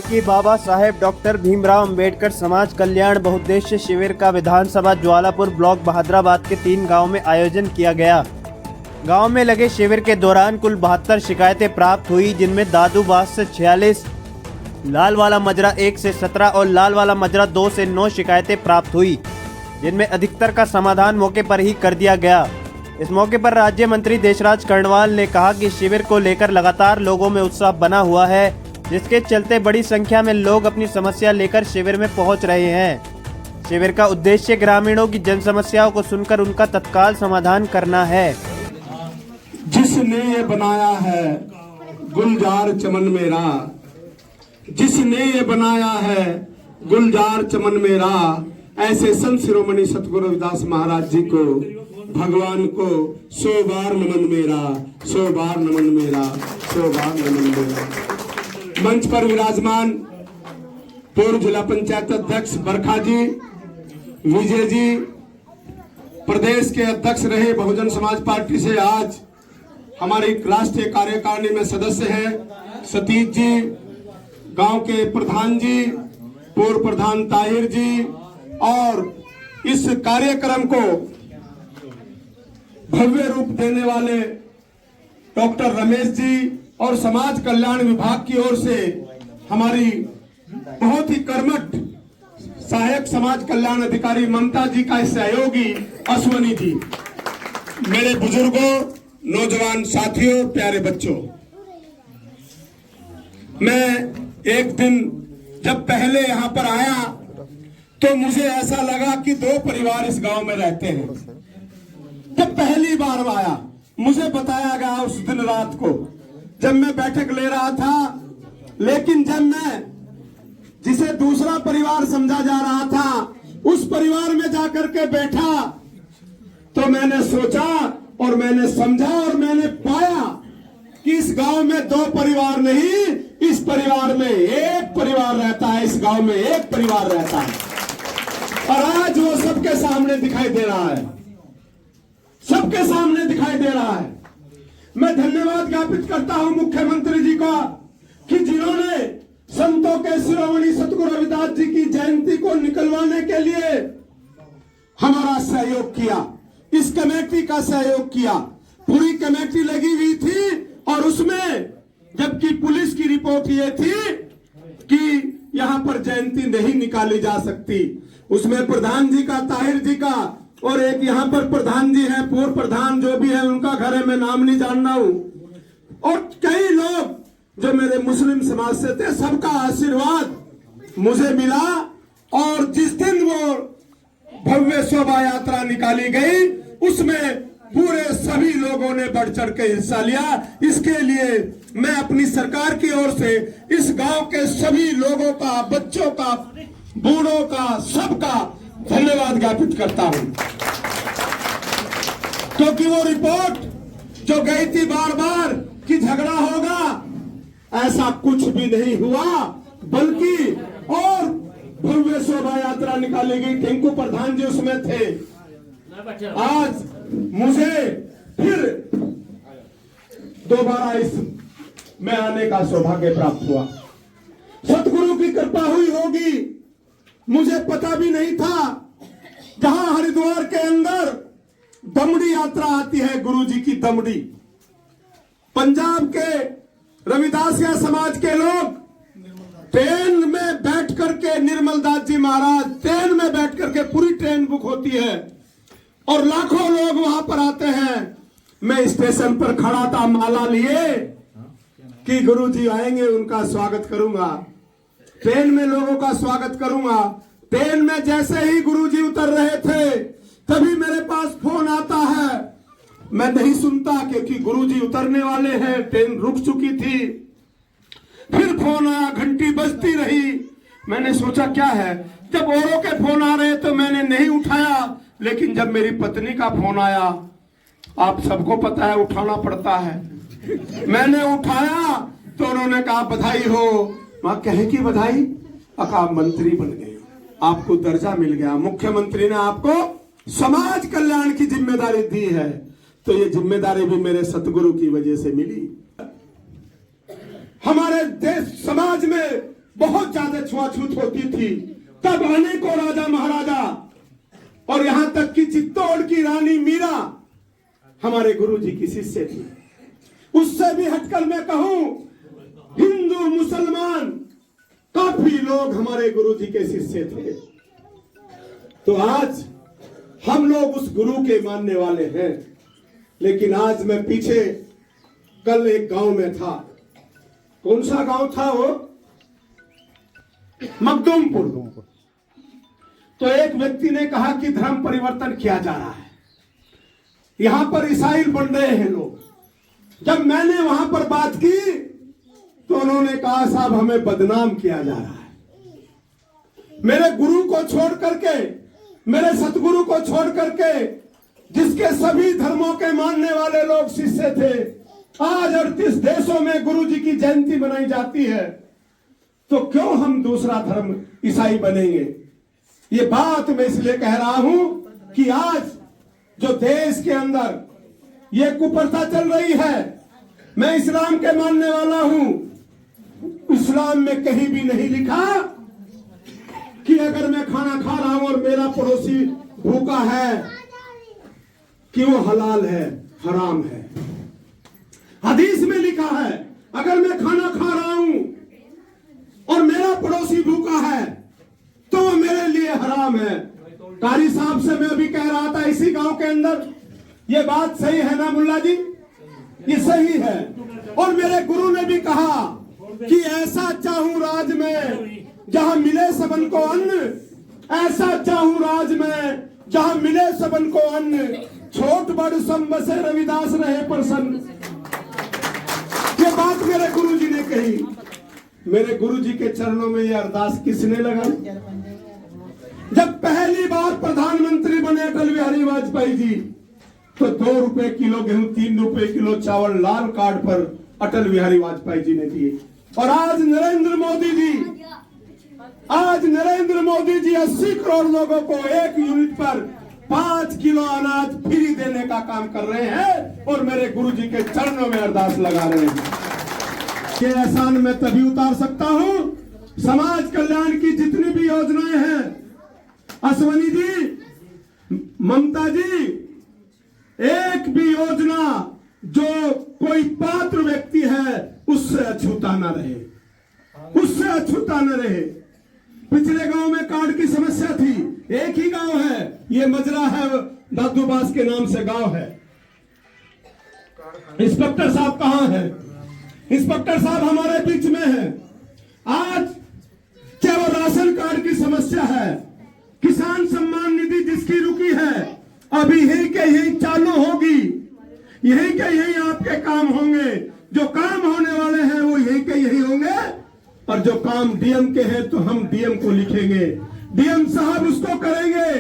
आज की बाबा साहेब डॉक्टर भीमराव अंबेडकर समाज कल्याण बहुउद्देश्य शिविर का विधानसभा ज्वालापुर ब्लॉक बहादुराबाद के 3 गांव में आयोजन किया गया। गांव में लगे शिविर के दौरान कुल 72 शिकायतें प्राप्त हुई, जिनमें दादूबास से 46, लालवाला मजरा 1 से 17 और लालवाला मजरा 2 से 9 शिकायतें प्राप्त हुई, जिनमें अधिकतर का समाधान मौके पर ही कर दिया गया। इस मौके पर राज्य मंत्री देशराज कर्णवाल ने कहा कि शिविर को लेकर लगातार लोगों में उत्साह बना हुआ है, जिसके चलते बड़ी संख्या में लोग अपनी समस्या लेकर शिविर में पहुंच रहे हैं। शिविर का उद्देश्य ग्रामीणों की जन समस्याओं को सुनकर उनका तत्काल समाधान करना है। जिसने ये बनाया है गुलजार चमन मेरा, जिसने ये बनाया है गुलजार चमन मेरा, ऐसे संत शिरोमणि सतगुरु रविदास महाराज जी को, भगवान को 100 बार नमन मेरा, 100 बार नमन मेरा, 100 बार नमन मेरा। मंच पर विराजमान पूर्व जिला पंचायत अध्यक्ष बरखा जी, विजय जी, प्रदेश के अध्यक्ष रहे बहुजन समाज पार्टी से, आज हमारी राष्ट्रीय कार्यकारिणी में सदस्य हैं सतीश जी, गांव के प्रधान जी, पूर्व प्रधान ताहिर जी, और इस कार्यक्रम को भव्य रूप देने वाले डॉक्टर रमेश जी और समाज कल्याण विभाग की ओर से हमारी बहुत ही कर्मठ सहायक समाज कल्याण अधिकारी ममता जी का सहयोगी अश्वनी जी, मेरे बुजुर्गों, नौजवान साथियों, प्यारे बच्चों, मैं एक दिन जब पहले यहाँ पर आया तो मुझे ऐसा लगा कि 2 परिवार इस गांव में रहते हैं। जब पहली बार आया मुझे बताया गया उस दिन रात को जब मैं बैठक ले रहा था, लेकिन जब मैं जिसे दूसरा परिवार समझा जा रहा था उस परिवार में जाकर के बैठा तो मैंने सोचा और मैंने समझा और मैंने पाया कि इस गांव में 2 परिवार नहीं, इस परिवार में 1 परिवार रहता है, इस गांव में 1 परिवार रहता है। और आज वो सबके सामने दिखाई दे रहा है, सबके सामने दिखाई दे रहा है। मैं धन्यवाद ज्ञापित करता हूं मुख्यमंत्री जी का कि जिन्होंने संतों के शिरोमणि सतगुरु रविदास जी की जयंती को निकलवाने के लिए हमारा सहयोग किया, इस कमेटी का सहयोग किया। पूरी कमेटी लगी हुई थी और उसमें जबकि पुलिस की रिपोर्ट ये थी कि यहां पर जयंती नहीं निकाली जा सकती, उसमें प्रधान जी का, ताहिर जी का, और एक यहाँ पर प्रधान जी हैं, पूर्व प्रधान जो भी है उनका घर है, मैं नाम नहीं जान रहा हूं, और कई लोग जो मेरे मुस्लिम समाज से थे, सबका आशीर्वाद मुझे मिला। और जिस दिन वो भव्य शोभा यात्रा निकाली गई उसमें पूरे सभी लोगों ने बढ़ चढ़ के हिस्सा लिया। इसके लिए मैं अपनी सरकार की ओर से इस गांव के सभी लोगों का, बच्चों का, बूढ़ों का, सबका धन्यवाद ज्ञापित करता हूं, क्योंकि वो रिपोर्ट जो गई थी बार बार कि झगड़ा होगा, ऐसा कुछ भी नहीं हुआ, बल्कि और भव्य शोभा यात्रा निकाली गई। टिंकू प्रधान जी उसमें थे। आज मुझे फिर दोबारा इस में आने का सौभाग्य प्राप्त हुआ। सतगुरु की कृपा हुई होगी, मुझे पता भी नहीं था। जहां हरिद्वार के अंदर दमड़ी यात्रा आती है, गुरु जी की दमड़ी, पंजाब के रविदासिया समाज के लोग ट्रेन में बैठ करके, निर्मल दास जी महाराज ट्रेन में बैठ करके, पूरी ट्रेन बुक होती है और लाखों लोग वहां पर आते हैं। मैं स्टेशन पर खड़ा था माला लिए कि गुरु जी आएंगे, उनका स्वागत करूंगा, ट्रेन में लोगों का स्वागत करूंगा। ट्रेन में जैसे ही गुरुजी उतर रहे थे तभी मेरे पास फोन आता है। मैं नहीं सुनता क्योंकि गुरुजी उतरने वाले हैं, ट्रेन रुक चुकी थी। फिर फोन आया, घंटी बजती रही। मैंने सोचा क्या है, जब औरों के फोन आ रहे तो मैंने नहीं उठाया, लेकिन जब मेरी पत्नी का फोन आया, आप सबको पता है उठाना पड़ता है, मैंने उठाया तो उन्होंने कहा बधाई हो। मां कहे की बधाई? आप मंत्री बन गए, आपको दर्जा मिल गया, मुख्यमंत्री ने आपको समाज कल्याण की जिम्मेदारी दी है। तो ये जिम्मेदारी भी मेरे सतगुरु की वजह से मिली। हमारे देश समाज में बहुत ज्यादा छुआछूत होती थी, तब अनेकों राजा महाराजा और यहां तक कि चित्तौड़ की रानी मीरा हमारे गुरुजी की शिष्य थी। उससे भी हटकर मैं कहूं, हिंदू मुसलमान काफी लोग हमारे गुरुजी के शिष्य थे। तो आज हम लोग उस गुरु के मानने वाले हैं। लेकिन आज मैं पीछे कल एक गांव में था। कौन सा गांव था वो? मखदूमपुर। तो एक व्यक्ति ने कहा कि धर्म परिवर्तन किया जा रहा है, यहां पर ईसाई बन रहे हैं लोग। जब मैंने वहां पर बात की तो उन्होंने कहा साहब हमें बदनाम किया जा रहा है। मेरे गुरु को छोड़ करके, मेरे सतगुरु को छोड़ करके, जिसके सभी धर्मों के मानने वाले लोग शिष्य थे, आज 38 देशों में गुरुजी की जयंती मनाई जाती है, तो क्यों हम दूसरा धर्म ईसाई बनेंगे? ये बात मैं इसलिए कह रहा हूं कि आज जो देश के अंदर ये कुप्रथा चल रही है, मैं इस्लाम के मानने वाला हूं। इस्लाम में कहीं भी नहीं लिखा कि अगर मैं खाना खा रहा हूं और मेरा पड़ोसी भूखा है कि वो हलाल है, हराम है। हदीस में लिखा है अगर मैं खाना खा रहा हूं और मेरा पड़ोसी भूखा है तो वो मेरे लिए हराम है। कारी साहब से मैं अभी कह रहा था इसी गांव के अंदर, ये बात सही है ना मुल्ला जी? ये सही है। और मेरे गुरु ने भी कहा कि ऐसा चाहूं राज में जहां मिले सबन को अन्न, ऐसा चाहूं राज में जहां मिले सबन को अन्न, छोट बड़ सम बसे रविदास रहे प्रसन्न। ये बात मेरे गुरुजी ने कही। मेरे गुरुजी के चरणों में ये अरदास किसने लगाई? जब पहली बार प्रधानमंत्री बने अटल बिहारी वाजपेयी जी, तो 2 रुपए किलो गेहूं, 3 रुपए किलो चावल लाल कार्ड पर अटल बिहारी वाजपेयी जी ने दिए। और आज नरेंद्र मोदी जी 80 करोड़ लोगों को 1 यूनिट पर 5 किलो अनाज फ्री देने का काम कर रहे हैं और मेरे गुरुजी के चरणों में अरदास लगा रहे हैं। ये एहसान मैं तभी उतार सकता हूं, समाज कल्याण की जितनी भी योजनाएं हैं, अश्वनी जी, ममता जी, एक भी योजना जो कोई पात्र व्यक्ति है उससे अछूता न रहे, उससे अछूता न रहे। पिछले गांव में कार्ड की समस्या थी, एक ही गांव है, ये मजरा है, दादूबास के नाम से गांव है। इंस्पेक्टर साहब कहां है? इंस्पेक्टर साहब हमारे बीच में है। आज केवल राशन कार्ड की समस्या है, किसान सम्मान निधि जिसकी रुकी है अभी यही के यही चालू होगी, यही के यही आपके काम होंगे। जो काम होने वाले हैं वो यही के यही होंगे, और जो काम डीएम के हैं तो हम डीएम को लिखेंगे, डीएम साहब उसको करेंगे,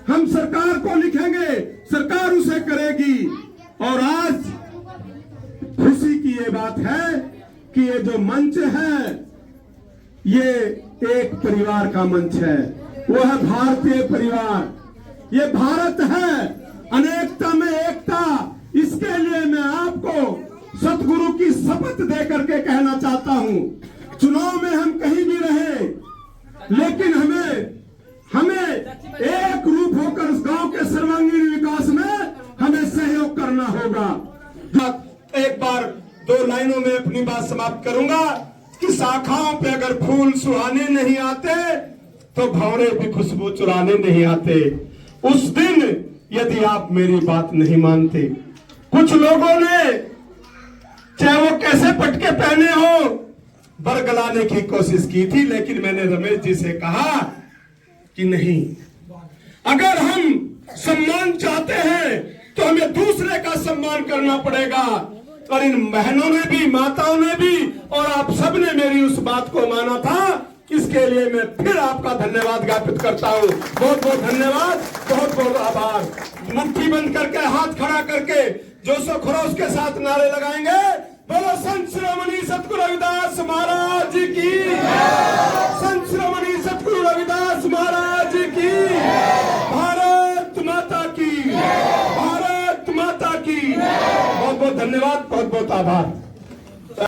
हम सरकार को लिखेंगे, सरकार उसे करेगी। और आज खुशी की ये बात है कि ये जो मंच है ये एक परिवार का मंच है, वो है भारतीय परिवार। ये भारत है, अनेकता में एकता। इसके लिए मैं आपको सतगुरु की शपथ दे करके कहना चाहता हूं, चुनाव में हम कहीं भी रहे, लेकिन हमें एक रूप होकर उस गांव के सर्वांगीण विकास में हमें सहयोग करना होगा। एक बार 2 लाइनों में अपनी बात समाप्त करूंगा कि शाखाओं पे अगर फूल सुहाने नहीं आते तो भंवरे भी खुशबू चुराने नहीं आते। उस दिन यदि आप मेरी बात नहीं मानते, कुछ लोगों ने चाहे वो कैसे पटके पहने हो बरगलाने की कोशिश की थी, लेकिन मैंने रमेश जी से कहा कि नहीं, अगर हम सम्मान चाहते हैं तो हमें दूसरे का सम्मान करना पड़ेगा। और इन बहनों ने भी, माताओं ने भी और आप सब ने मेरी उस बात को माना था, इसके लिए मैं फिर आपका धन्यवाद ज्ञापित करता हूँ। बहुत बहुत धन्यवाद, बहुत बहुत आभार। मुट्ठी बंद करके, हाथ खड़ा करके जोशो खरोश के साथ नारे लगाएंगे, बोलो संत शिरोमणि सतगुरु रविदास महाराज की, संत शिरोमणि सतगुरु रविदास महाराज की, भारत माता की, भारत माता की। बहुत बहुत धन्यवाद, बहुत बहुत आभार।